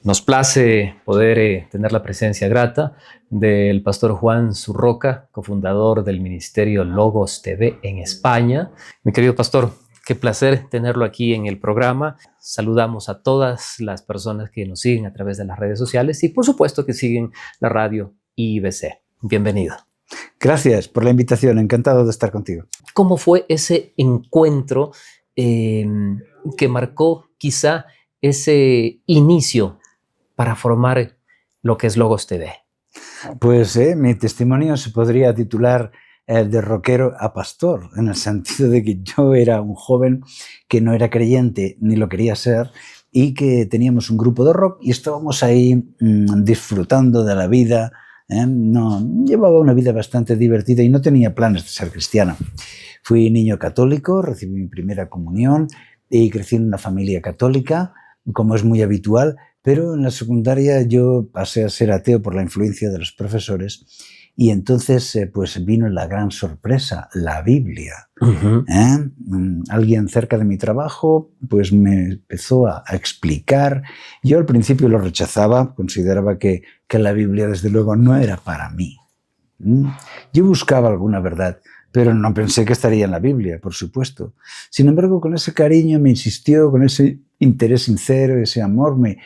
Nos place poder tener la presencia grata del pastor Juan Zurroca, cofundador del ministerio Logos TV en España. Mi querido pastor, qué placer tenerlo aquí en el programa. Saludamos a todas las personas que nos siguen a través de las redes sociales y por supuesto que siguen la radio IBC. Bienvenido. Gracias por la invitación, encantado de estar contigo. ¿Cómo fue ese encuentro que marcó quizá ese inicio para formar lo que es Logos TV? Pues mi testimonio se podría titular de rockero a pastor, en el sentido de que yo era un joven que no era creyente ni lo quería ser y que teníamos un grupo de rock y estábamos ahí disfrutando de la vida. No, llevaba una vida bastante divertida y no tenía planes de ser cristiano. Fui niño católico, recibí mi primera comunión y crecí en una familia católica, como es muy habitual, pero en la secundaria yo pasé a ser ateo por la influencia de los profesores y entonces pues vino la gran sorpresa, la Biblia. Alguien cerca de mi trabajo pues me empezó a explicar. Yo al principio lo rechazaba, consideraba que la Biblia desde luego no era para mí. Yo buscaba alguna verdad, pero no pensé que estaría en la Biblia, por supuesto. Sin embargo, con ese cariño me insistió, con ese interés sincero, ese amor me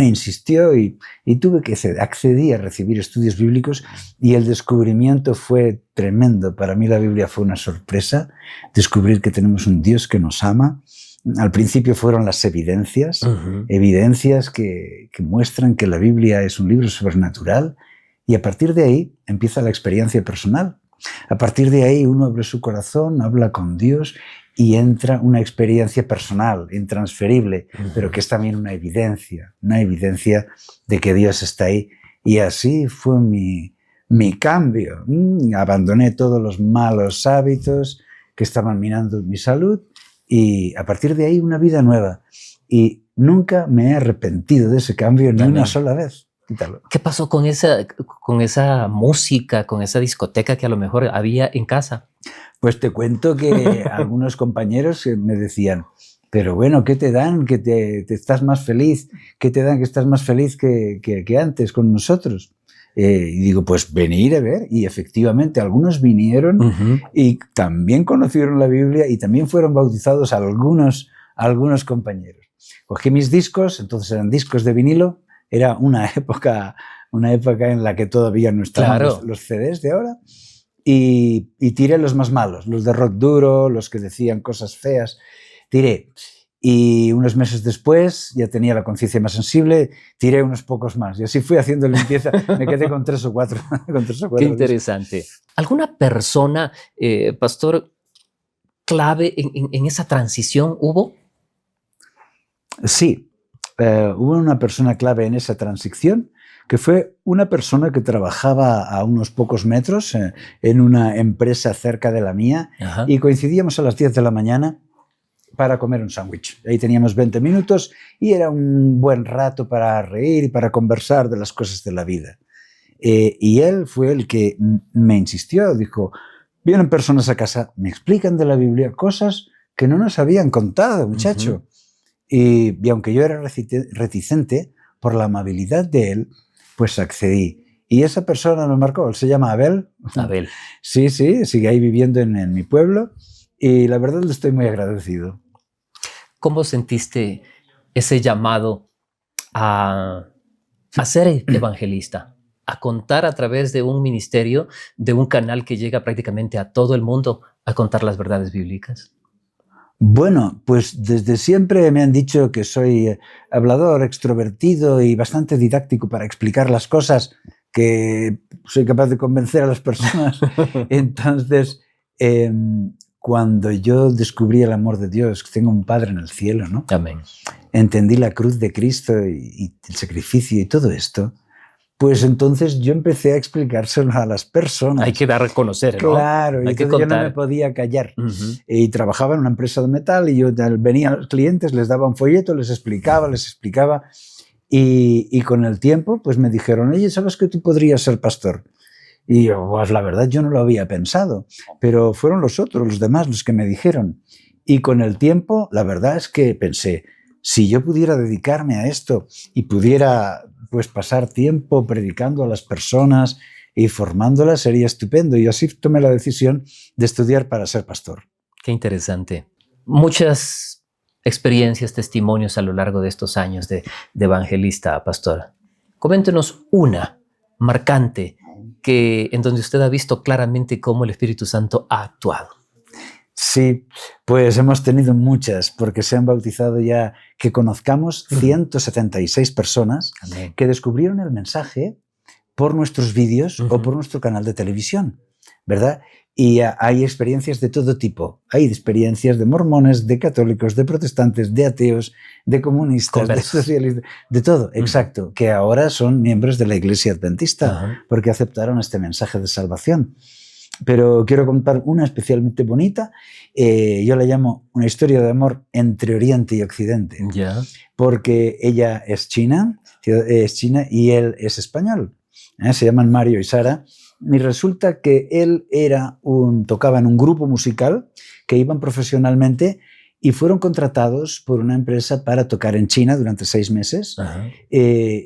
insistió y tuve que accedí a recibir estudios bíblicos y el descubrimiento fue tremendo. Para mí la Biblia fue una sorpresa, descubrir que tenemos un Dios que nos ama. Al principio fueron las evidencias, evidencias que muestran que la Biblia es un libro sobrenatural y a partir de ahí empieza la experiencia personal. A partir de ahí uno abre su corazón, habla con Dios y entra una experiencia personal, intransferible, pero que es también una evidencia de que Dios está ahí. Y así fue mi cambio. Abandoné todos los malos hábitos que estaban minando mi salud y a partir de ahí una vida nueva. Y nunca me he arrepentido de ese cambio ni una sola vez. ¿Qué pasó con esa música, con esa discoteca que a lo mejor había en casa? Pues te cuento que algunos compañeros me decían, pero bueno, ¿qué te dan? Que te estás más feliz. ¿Qué te dan que estás más feliz que antes con nosotros? Y digo, pues venir a ver. Y efectivamente, algunos vinieron y también conocieron la Biblia y también fueron bautizados algunos compañeros. Cogí mis discos, entonces eran discos de vinilo. Era una época en la que todavía no estaban los CDs de ahora. Y tiré los más malos, los de rock duro, los que decían cosas feas. Tiré. Y unos meses después ya tenía la conciencia más sensible, tiré unos pocos más. Y así fui haciendo limpieza. Me quedé con 3 o 4. Qué interesante. ¿Alguna persona, pastor, clave en esa transición hubo? Sí. Hubo una persona clave en esa transición, que fue una persona que trabajaba a unos pocos metros en una empresa cerca de la mía y coincidíamos a las 10 de la mañana para comer un sándwich. Ahí teníamos 20 minutos y era un buen rato para reír y para conversar de las cosas de la vida. Y él fue el que me insistió, dijo, vienen personas a casa, me explican de la Biblia cosas que no nos habían contado, muchacho. Y aunque yo era reticente, por la amabilidad de él, pues accedí. Y esa persona me marcó, él se llama Abel. Abel. Sí, sigue ahí viviendo en mi pueblo y la verdad le estoy muy agradecido. ¿Cómo sentiste ese llamado a ser evangelista? A contar a través de un ministerio, de un canal que llega prácticamente a todo el mundo, a contar las verdades bíblicas. Bueno, pues desde siempre me han dicho que soy hablador, extrovertido y bastante didáctico para explicar las cosas, que soy capaz de convencer a las personas. Entonces, cuando yo descubrí el amor de Dios, que tengo un Padre en el cielo, ¿no? Amén. Entendí la cruz de Cristo y el sacrificio y todo esto, pues entonces yo empecé a explicárselo a las personas. Hay que dar a conocer, ¿no? Claro, y yo no me podía callar. Y trabajaba en una empresa de metal y yo venía a los clientes, les daba un folleto, les explicaba. Y con el tiempo pues me dijeron, oye, ¿sabes que tú podrías ser pastor? Y yo, pues la verdad yo no lo había pensado, pero fueron los demás, los que me dijeron. Y con el tiempo, la verdad es que pensé, si yo pudiera dedicarme a esto y pudiera pues pasar tiempo predicando a las personas y formándolas, sería estupendo. Y así tomé la decisión de estudiar para ser pastor. Qué interesante. Muchas experiencias, testimonios a lo largo de estos años de evangelista a pastor. Coméntenos una marcante en donde usted ha visto claramente cómo el Espíritu Santo ha actuado. Sí, pues hemos tenido muchas, porque se han bautizado ya, que conozcamos, 176 personas que descubrieron el mensaje por nuestros vídeos o por nuestro canal de televisión, ¿verdad? Y hay experiencias de todo tipo. Hay experiencias de mormones, de católicos, de protestantes, de ateos, de comunistas, de socialistas, de todo, exacto, que ahora son miembros de la Iglesia Adventista porque aceptaron este mensaje de salvación. Pero quiero contar una especialmente bonita. Yo la llamo una historia de amor entre Oriente y Occidente. Porque ella es china y él es español. Se llaman Mario y Sara. Y resulta que él tocaba en un grupo musical que iban profesionalmente y fueron contratados por una empresa para tocar en China durante 6 meses,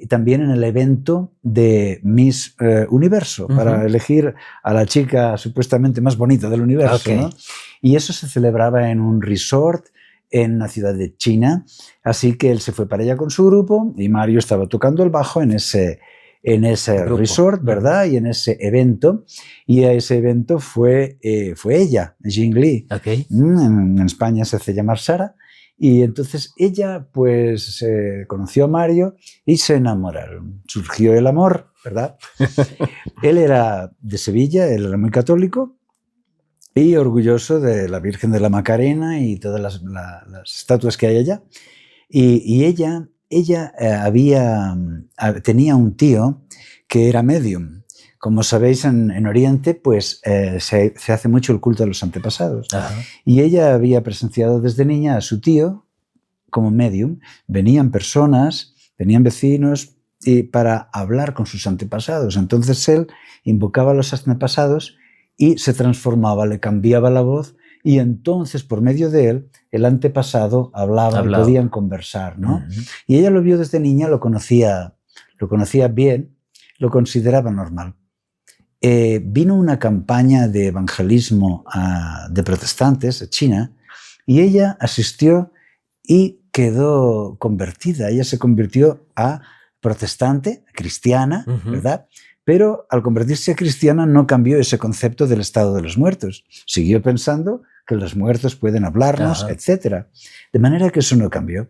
también en el evento de Miss Universo, para elegir a la chica supuestamente más bonita del universo, ¿no? Y eso se celebraba en un resort en una ciudad de China, así que él se fue para allá con su grupo y Mario estaba tocando el bajo en ese resort, ¿verdad? Y en ese evento. Y a ese evento fue ella, Jing Li. En España se hace llamar Sara. Y entonces ella pues conoció a Mario y se enamoraron. Surgió el amor, ¿verdad? Él era de Sevilla, él era muy católico y orgulloso de la Virgen de la Macarena y todas las estatuas que hay allá. Y ella tenía un tío que era medium. Como sabéis, en Oriente pues, se hace mucho el culto a los antepasados. Y ella había presenciado desde niña a su tío como medium. Venían personas, venían vecinos para hablar con sus antepasados. Entonces él invocaba a los antepasados y se transformaba, le cambiaba la voz. Y entonces, por medio de él, el antepasado hablaba. Y podían conversar, ¿no? Y ella lo vio desde niña, lo conocía bien, lo consideraba normal. Vino una campaña de evangelismo de protestantes a China y ella asistió y quedó convertida. Ella se convirtió a protestante, cristiana, ¿verdad? Pero al convertirse a cristiana no cambió ese concepto del estado de los muertos. Siguió pensando que los muertos pueden hablarnos, etc. De manera que eso no cambió.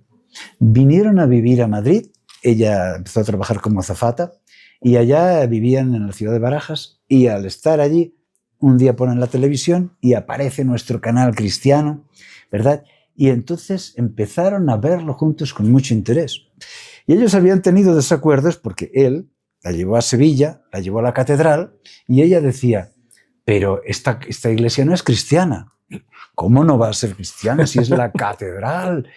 Vinieron a vivir a Madrid. Ella empezó a trabajar como azafata y allá vivían en la ciudad de Barajas. Y al estar allí, un día ponen la televisión y aparece nuestro canal cristiano, ¿verdad? Y entonces empezaron a verlo juntos con mucho interés. Y ellos habían tenido desacuerdos porque él la llevó a Sevilla, la llevó a la catedral y ella decía, pero esta iglesia no es cristiana. ¿Cómo no va a ser cristiana si es la catedral?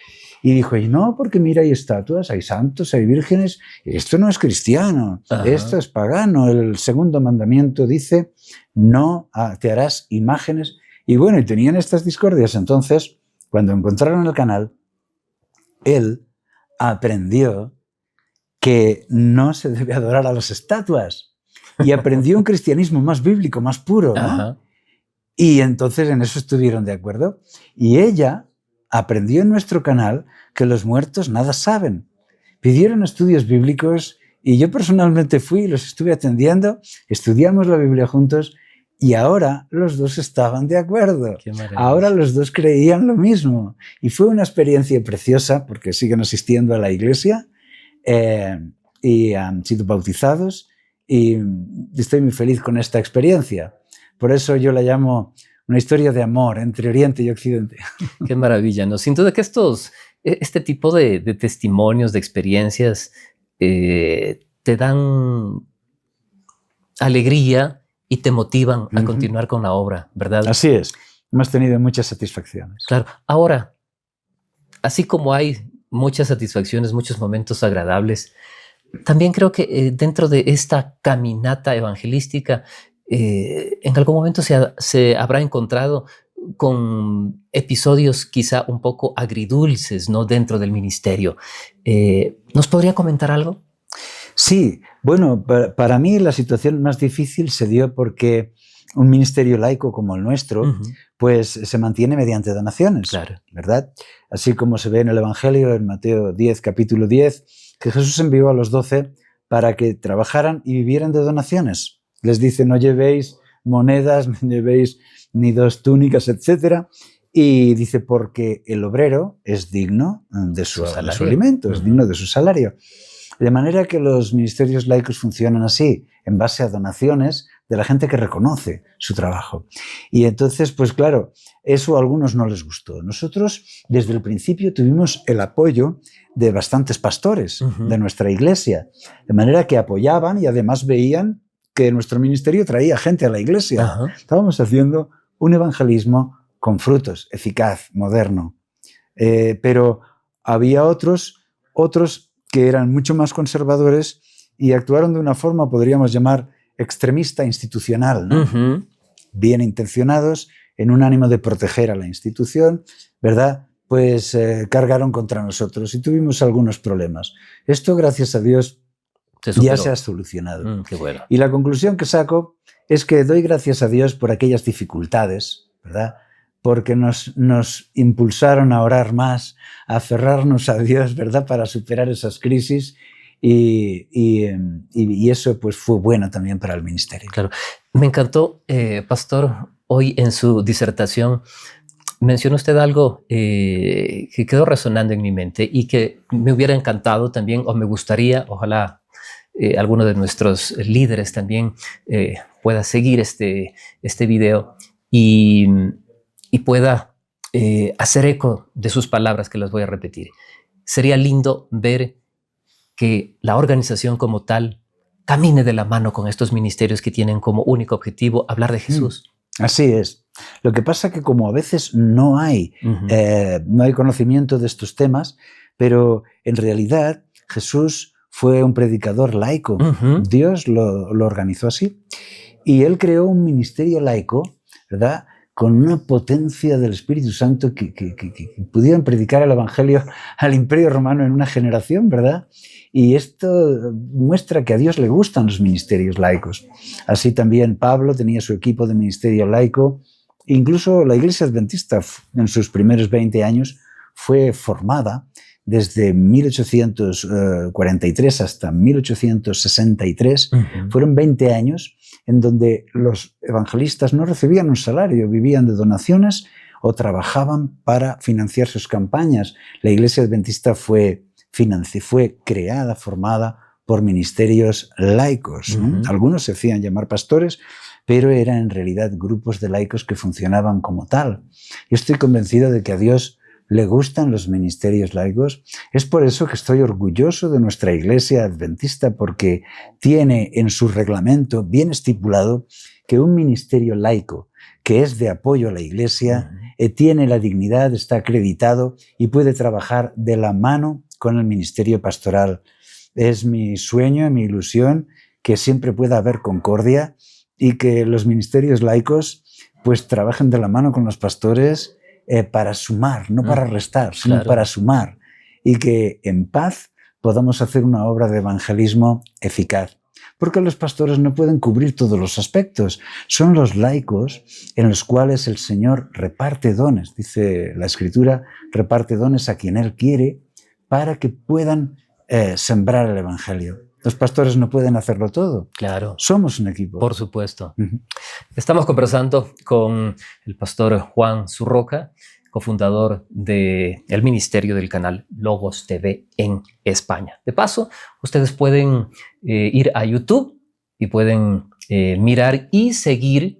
Y dijo, y no, porque mira, hay estatuas, hay santos, hay vírgenes, esto no es cristiano, esto es pagano. El segundo mandamiento dice, no te harás imágenes. Y bueno, y tenían estas discordias. Entonces, cuando encontraron el canal, él aprendió que no se debe adorar a las estatuas y aprendió un cristianismo más bíblico, más puro, ¿no? Y entonces en eso estuvieron de acuerdo. Y ella aprendió en nuestro canal que los muertos nada saben. Pidieron estudios bíblicos y yo personalmente fui, los estuve atendiendo, estudiamos la Biblia juntos y ahora los dos estaban de acuerdo. Ahora los dos creían lo mismo. Y fue una experiencia preciosa porque siguen asistiendo a la iglesia y han sido bautizados y estoy muy feliz con esta experiencia. Por eso yo la llamo una historia de amor entre Oriente y Occidente. Qué maravilla, ¿no? Sin duda que este tipo de testimonios, de experiencias, te dan alegría y te motivan a continuar con la obra, ¿verdad? Así es. Hemos tenido muchas satisfacciones. Claro. Ahora, así como hay muchas satisfacciones, muchos momentos agradables, también creo que dentro de esta caminata evangelística, en algún momento se habrá encontrado con episodios quizá un poco agridulces, ¿no? Dentro del ministerio. ¿Nos podría comentar algo? Sí, bueno, para mí la situación más difícil se dio porque un ministerio laico como el nuestro, pues se mantiene mediante donaciones, Claro. ¿verdad? Así como se ve en el Evangelio, en Mateo 10, capítulo 10, que Jesús envió a los 12 para que trabajaran y vivieran de donaciones. Les dice, no llevéis monedas, no llevéis ni 2 túnicas, etc. Y dice, porque el obrero es digno de su alimento, es digno de su salario. De manera que los ministerios laicos funcionan así, en base a donaciones de la gente que reconoce su trabajo. Y entonces, pues claro, eso a algunos no les gustó. Nosotros, desde el principio, tuvimos el apoyo de bastantes pastores de nuestra iglesia, de manera que apoyaban y además veían que nuestro ministerio traía gente a la iglesia. Estábamos haciendo un evangelismo con frutos, eficaz, moderno. Pero había otros que eran mucho más conservadores y actuaron de una forma, podríamos llamar, extremista institucional, ¿no? Bien intencionados, en un ánimo de proteger a la institución, ¿verdad? Pues cargaron contra nosotros y tuvimos algunos problemas. Esto, gracias a Dios, ya se ha solucionado. Qué bueno. Y la conclusión que saco es que doy gracias a Dios por aquellas dificultades, ¿verdad? Porque nos impulsaron a orar más, a aferrarnos a Dios, ¿verdad? Para superar esas crisis y eso pues fue bueno también para el ministerio. Claro. Me encantó, pastor, hoy en su disertación mencionó usted algo que quedó resonando en mi mente y que me hubiera encantado también, o me gustaría, ojalá alguno de nuestros líderes también pueda seguir este video y pueda hacer eco de sus palabras, que las voy a repetir. Sería lindo ver que la organización como tal camine de la mano con estos ministerios que tienen como único objetivo hablar de Jesús. Así es. Lo que pasa es que como a veces no hay conocimiento de estos temas, pero en realidad Jesús fue un predicador laico. Dios lo organizó así. Y él creó un ministerio laico, ¿verdad?, con una potencia del Espíritu Santo que pudieran predicar el Evangelio al Imperio Romano en una generación, ¿verdad? Y esto muestra que a Dios le gustan los ministerios laicos. Así también Pablo tenía su equipo de ministerio laico. Incluso la Iglesia Adventista en sus primeros 20 años fue formada desde 1843 hasta 1863. Fueron 20 años en donde los evangelistas no recibían un salario, vivían de donaciones o trabajaban para financiar sus campañas. La Iglesia Adventista fue creada, formada por ministerios laicos. Algunos se hacían llamar pastores, pero eran en realidad grupos de laicos que funcionaban como tal. Yo estoy convencido de que a Dios le gustan los ministerios laicos. Es por eso que estoy orgulloso de nuestra Iglesia Adventista, porque tiene en su reglamento bien estipulado que un ministerio laico que es de apoyo a la Iglesia tiene la dignidad, está acreditado y puede trabajar de la mano con el ministerio pastoral. Es mi sueño, mi ilusión, que siempre pueda haber concordia y que los ministerios laicos pues trabajen de la mano con los pastores para sumar, no para restar, sino para sumar, y que en paz podamos hacer una obra de evangelismo eficaz. Porque los pastores no pueden cubrir todos los aspectos. Son los laicos en los cuales el Señor reparte dones. Dice la Escritura, reparte dones a quien Él quiere para que puedan sembrar el evangelio. Los pastores no pueden hacerlo todo. Claro. Somos un equipo. Por supuesto. Estamos conversando con el pastor Juan Zurroca, cofundador del ministerio del canal Logos TV en España. De paso, ustedes pueden ir a YouTube y pueden mirar y seguir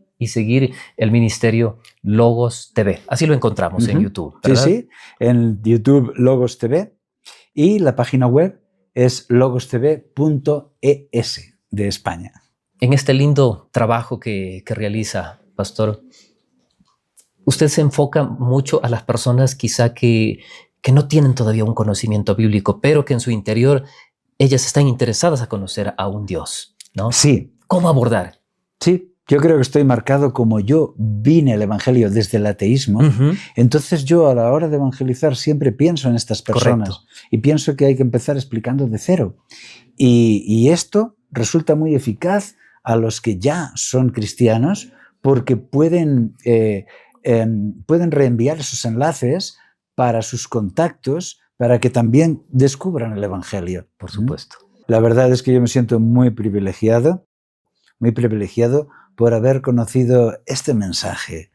el ministerio Logos TV. Así lo encontramos en YouTube, ¿verdad? Sí, en YouTube Logos TV, y la página web es logostv.es de España. En este lindo trabajo que realiza, pastor, usted se enfoca mucho a las personas quizá que no tienen todavía un conocimiento bíblico, pero que en su interior ellas están interesadas a conocer a un Dios, ¿no? Sí. ¿Cómo abordar? Sí. Yo creo que estoy marcado como yo vine al Evangelio desde el ateísmo. Entonces yo a la hora de evangelizar siempre pienso en estas personas. Correcto. Y pienso que hay que empezar explicando de cero. Y esto resulta muy eficaz a los que ya son cristianos porque pueden reenviar esos enlaces para sus contactos para que también descubran el Evangelio. Por supuesto. La verdad es que yo me siento muy privilegiado por haber conocido este mensaje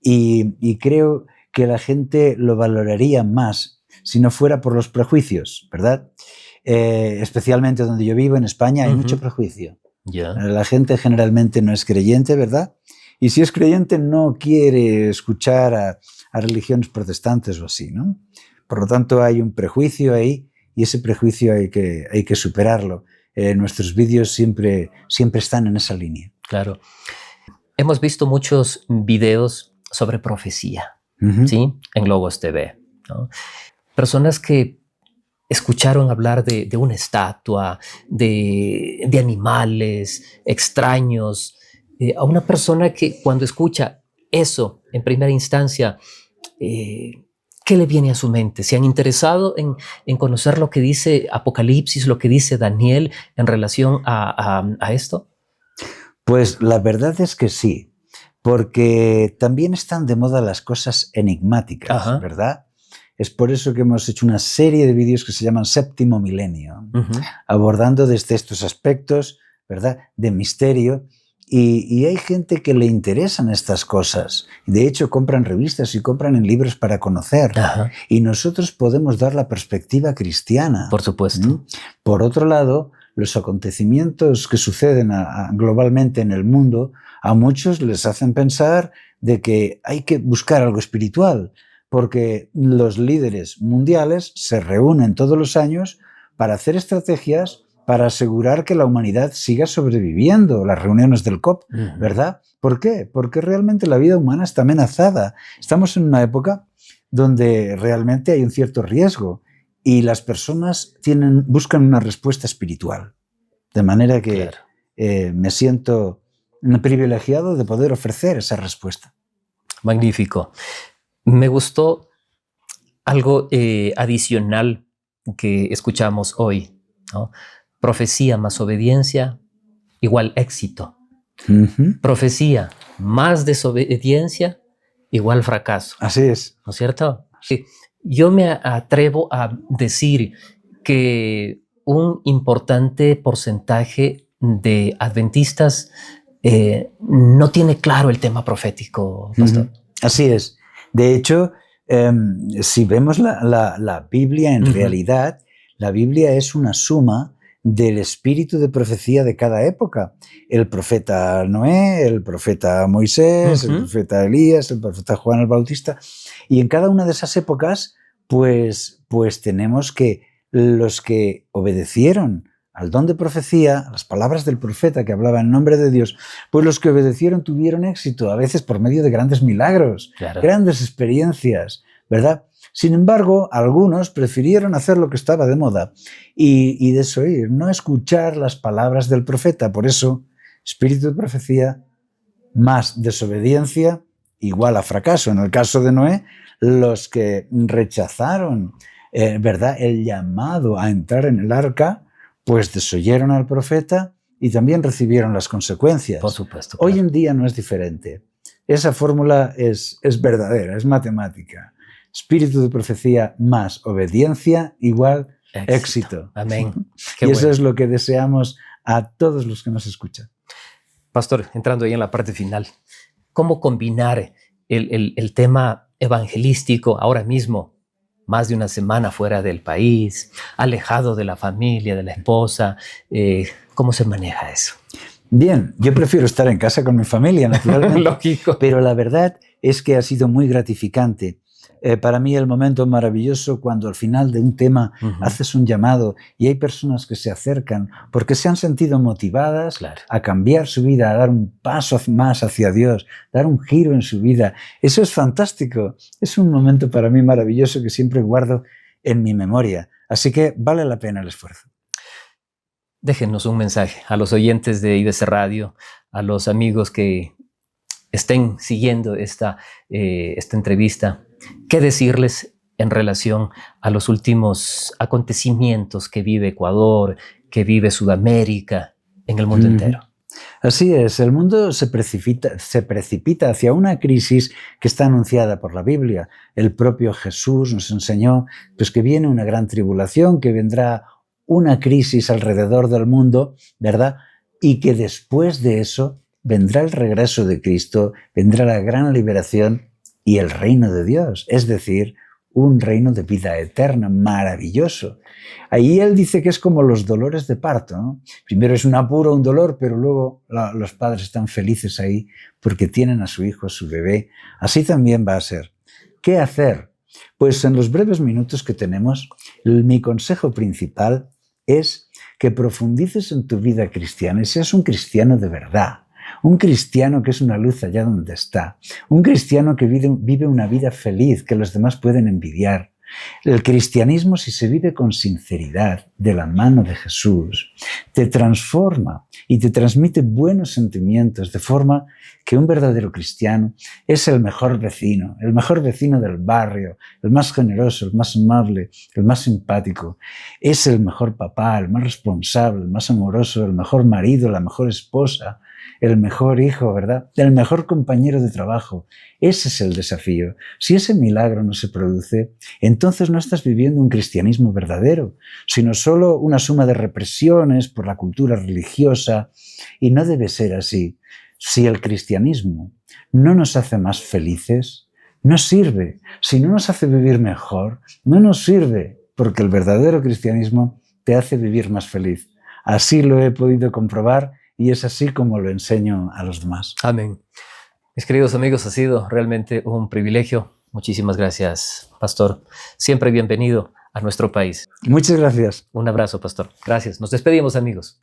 y creo que la gente lo valoraría más si no fuera por los prejuicios, ¿verdad? Especialmente donde yo vivo, en España, hay mucho prejuicio. La gente generalmente no es creyente, ¿verdad? Y si es creyente no quiere escuchar a religiones protestantes o así, ¿no? Por lo tanto, hay un prejuicio ahí y ese prejuicio hay que superarlo. Nuestros vídeos siempre están en esa línea. Claro. Hemos visto muchos videos sobre profecía, ¿sí? En Logos TV, ¿no? Personas que escucharon hablar de una estatua, de animales extraños, a una persona que cuando escucha eso en primera instancia, ¿qué le viene a su mente? ¿Se han interesado en conocer lo que dice Apocalipsis, lo que dice Daniel en relación a esto? Pues la verdad es que sí, porque también están de moda las cosas enigmáticas, ¿verdad? Es por eso que hemos hecho una serie de vídeos que se llaman Séptimo Milenio, abordando desde estos aspectos, ¿verdad?, de misterio. Y hay gente que le interesan estas cosas. De hecho, compran revistas y compran en libros para conocer. Y nosotros podemos dar la perspectiva cristiana. Por supuesto. Por otro lado, los acontecimientos que suceden globalmente en el mundo, a muchos les hacen pensar de que hay que buscar algo espiritual, porque los líderes mundiales se reúnen todos los años para hacer estrategias para asegurar que la humanidad siga sobreviviendo, las reuniones del COP, ¿verdad? ¿Por qué? Porque realmente la vida humana está amenazada. Estamos en una época donde realmente hay un cierto riesgo y las personas buscan una respuesta espiritual. De manera que me siento privilegiado de poder ofrecer esa respuesta. Magnífico. Me gustó algo adicional que escuchamos hoy, ¿no? Profecía más obediencia igual éxito. Profecía más desobediencia igual fracaso. Así es. ¿No es cierto? Sí. Yo me atrevo a decir que un importante porcentaje de adventistas no tiene claro el tema profético, pastor. Así es. De hecho, si vemos la Biblia en realidad, la Biblia es una suma del espíritu de profecía de cada época. El profeta Noé, el profeta Moisés, el profeta Elías, el profeta Juan el Bautista. Y en cada una de esas épocas, pues tenemos que los que obedecieron al don de profecía, a las palabras del profeta que hablaba en nombre de Dios, pues los que obedecieron tuvieron éxito, a veces por medio de grandes milagros, grandes experiencias, ¿verdad? Sin embargo, algunos prefirieron hacer lo que estaba de moda y desoír, no escuchar las palabras del profeta. Por eso, espíritu de profecía más desobediencia igual a fracaso. En el caso de Noé, los que rechazaron, ¿verdad?, el llamado a entrar en el arca, pues desoyeron al profeta y también recibieron las consecuencias. Por supuesto. Claro. Hoy en día no es diferente. Esa fórmula es verdadera, es matemática. Espíritu de profecía más obediencia igual éxito. Amén. Y eso es lo que deseamos a todos los que nos escuchan. Pastor, entrando ahí en la parte final, ¿cómo combinar el tema evangelístico ahora mismo? Más de una semana fuera del país, alejado de la familia, de la esposa. ¿Cómo se maneja eso? Bien, yo prefiero estar en casa con mi familia, naturalmente. Lógico. Pero la verdad es que ha sido muy gratificante. Para mí el momento maravilloso cuando al final de un tema haces un llamado y hay personas que se acercan porque se han sentido motivadas a cambiar su vida, a dar un paso más hacia Dios, dar un giro en su vida. Eso es fantástico. Es un momento para mí maravilloso que siempre guardo en mi memoria. Así que vale la pena el esfuerzo. Déjenos un mensaje a los oyentes de IBC Radio, a los amigos que estén siguiendo esta entrevista. ¿Qué decirles en relación a los últimos acontecimientos que vive Ecuador, que vive Sudamérica, en el mundo entero? Así es, el mundo se precipita hacia una crisis que está anunciada por la Biblia. El propio Jesús nos enseñó pues, que viene una gran tribulación, que vendrá una crisis alrededor del mundo, ¿verdad? Y que después de eso vendrá el regreso de Cristo, vendrá la gran liberación y el reino de Dios, es decir, un reino de vida eterna, maravilloso. Ahí él dice que es como los dolores de parto, ¿no? Primero es un apuro, un dolor, pero luego los padres están felices ahí porque tienen a su hijo, a su bebé. Así también va a ser. ¿Qué hacer? Pues en los breves minutos que tenemos, mi consejo principal es que profundices en tu vida cristiana y seas un cristiano de verdad. Un cristiano que es una luz allá donde está. Un cristiano que vive una vida feliz que los demás pueden envidiar. El cristianismo, si se vive con sinceridad, de la mano de Jesús, te transforma y te transmite buenos sentimientos, de forma que un verdadero cristiano es el mejor vecino del barrio, el más generoso, el más amable, el más simpático. Es el mejor papá, el más responsable, el más amoroso, el mejor marido, la mejor esposa, el mejor hijo, ¿verdad? El mejor compañero de trabajo. Ese es el desafío. Si ese milagro no se produce, entonces no estás viviendo un cristianismo verdadero, sino solo una suma de represiones por la cultura religiosa, y no debe ser así. Si el cristianismo no nos hace más felices, no sirve. Si no nos hace vivir mejor, no nos sirve, porque el verdadero cristianismo te hace vivir más feliz. Así lo he podido comprobar y es así como lo enseño a los demás. Amén. Mis queridos amigos, ha sido realmente un privilegio. Muchísimas gracias, pastor. Siempre bienvenido a nuestro país. Muchas gracias. Un abrazo, pastor. Gracias. Nos despedimos, amigos.